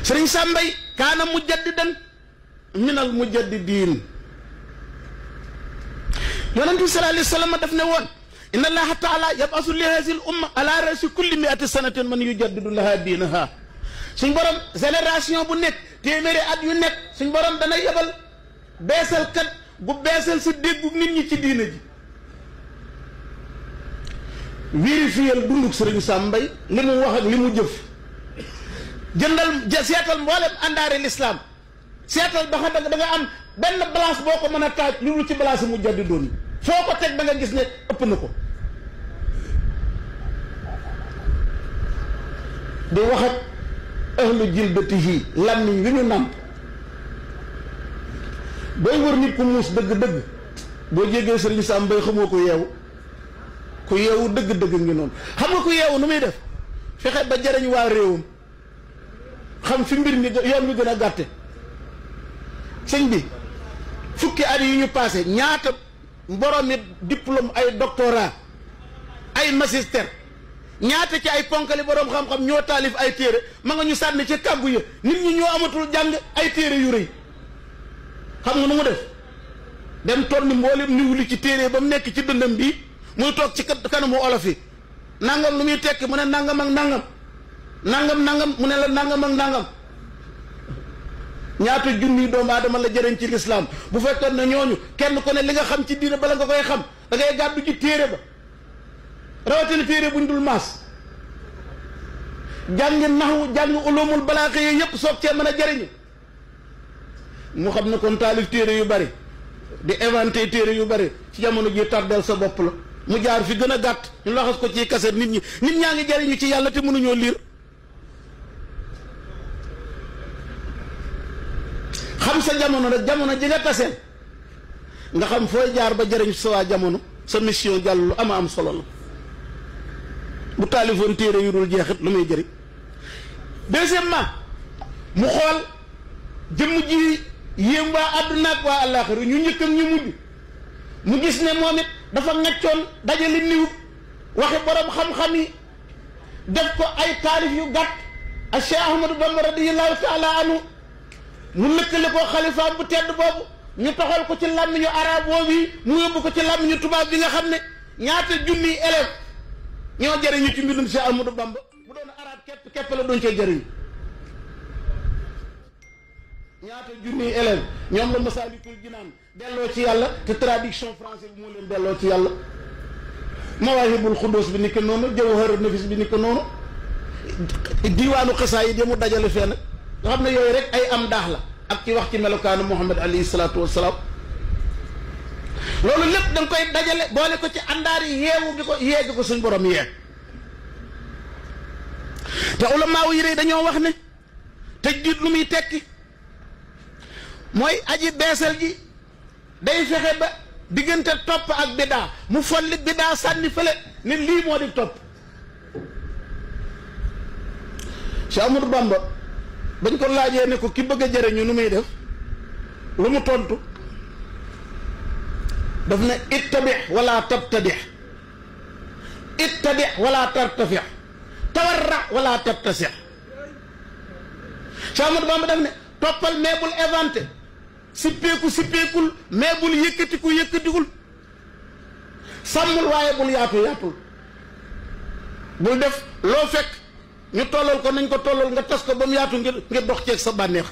sëriñ Sàmbay kaana mujaddidan minal mujaddidin. yonent bi sallallahu alayhi wa sallam daf ne woon inna allaha taala yabasu li hazihi l umma ala rasi kulli miati sanatin man yujaddidu laha diinaha. suñ borom génération bu nekk téeméeri at yu nekk suñ borom dana yebal beesal kat bu beesal si déggu nit ñi ci diina ji. vérifier dunduk sëriñ Sàmbay li mu wax ak li mu jëf. jëndal seetal mboolem àndaari lislaam seetal ba xam da nga am benn balance boo ko mën a taaj lu ci balance mu jaddi doon foo ko teg da nga gis ne ëpp na ko. di wax ak ahlu jilbatihi làmmiñ wi ñu nàmp. booy wër nit ku muus dëgg-dëgg boo jégee sëriñ Sàmbay xamoo ko yeewu ku yeewu dëgg-dëgg ngi noonu. xam nga ku yeewu nu muy def fexe ba jariñ waa réewam xam fi mbir mi yoon mi gën a gàtte. sëñ bi fukki at yi ñu passé ñaata mboromi diplôme ay doctorat ay magistère ñaata ci ay ponkali boroom xam-xam ñoo taalif ay téere ma nga ñu sànni ci kàggu ya nit ñi ñoo amatul jàng ay téere yu rëy. xam nga nu mu def dem toll ni mboolem niw li ci téere ba mu nekk ci dëndam bii muy toog ci kanamu olof yi nangam lu muy tekki mu ne nangam ak nangam nangam mu ne la nangam ak nangam. ñaata junni doomu aadama la jëriñ ci lislaam bu fekkoon ne ñooñu kenn ku ne li nga xam ci diine bala nga koy xam da ngay gàddu ci téere ba rawatina téere buñ dul maas jàngi naxwu jàngi ulumul balaaxa yi yëpp soog cee mën a jëriñu. mu xam ne kon taalif téere yu bari di inventé téere yu bari ci jamono ji tardel sa bopp la mu jaar fi gën a gàtt ñu laxas ko ci kaset nit ñaa ngi jëriñu ci yàlla te mënuñoo liir. xam sa jamono rek jamono ji nga taseel nga xam fooy jaar ba jëriñ sa waa jamono sa mission jàll lu ama am solo la. bu taalifoon téere yu dul jeexit lu muy jëriñ. deuxièmement mu xool jëmm ji yéem waa àdduna ak waa àllaaxira ñu njëkk ak ñu mujj mu gis ne moom it dafa ngaccoon dajale niw waxi borom xam-xam yi def ko ay taalif yu gàtt ak Cheikh Ahmadou Bamba radiyallahu taala anhu mu lëkkale ko xalifaam bu tedd boobu ñu toxal ko ci làmmiñu arab boobu yi mu yóbbu ko ci làmmiñu tubaab bi nga xam ne ñaata junniy élève ñoo jëriñu ci mbindum Cheikh Ahmadou Bamba bu doon arab képp la doon cee jëriñu. ñaata junniy élève ñoom la Masaalikul Jinaan delloo ci yàlla te traduction français bi moo leen delloo ci yàlla. Mawaahibul Xudduus bi ni ko noonu Jawharun Nafis bi ni ko noonu diwaanu xasaayid yi mu dajale fee nag nga xam ne yooyu rek ay am daax la ak ci wax ci melokaanu Muhammad alayhi salaatu wassalaam. loolu lépp da nga koy dajale boole ko ci àndaar yi yeewu bi ko yeegi ko suñ borom yee. te ulamaaw yi dañoo wax ne tajdiid lu muy tekki mooy aji beesal ji day fexe ba diggante topp ak bidaa mu folli bidaa sànni fële ne lii moo di topp. Cheikh Ahmadou Bamba bañ ko laajee ne ko ki bëgg a jëriñu nu muy def lu mu tontu daf ne ittabi wala tabtadi ittabi wala tartafi tawarra wala tabtasi. Cheikh Ahmadou Bamba daf ne toppal mais bul inventé sippeekul mais bul yëkkatikul sàmmul waaye bul yaatul bul def loo fekk ñu tollal ko nañ ko tollal nga tas ko ba mu yaatu ngir dox ceeg sa bànneex.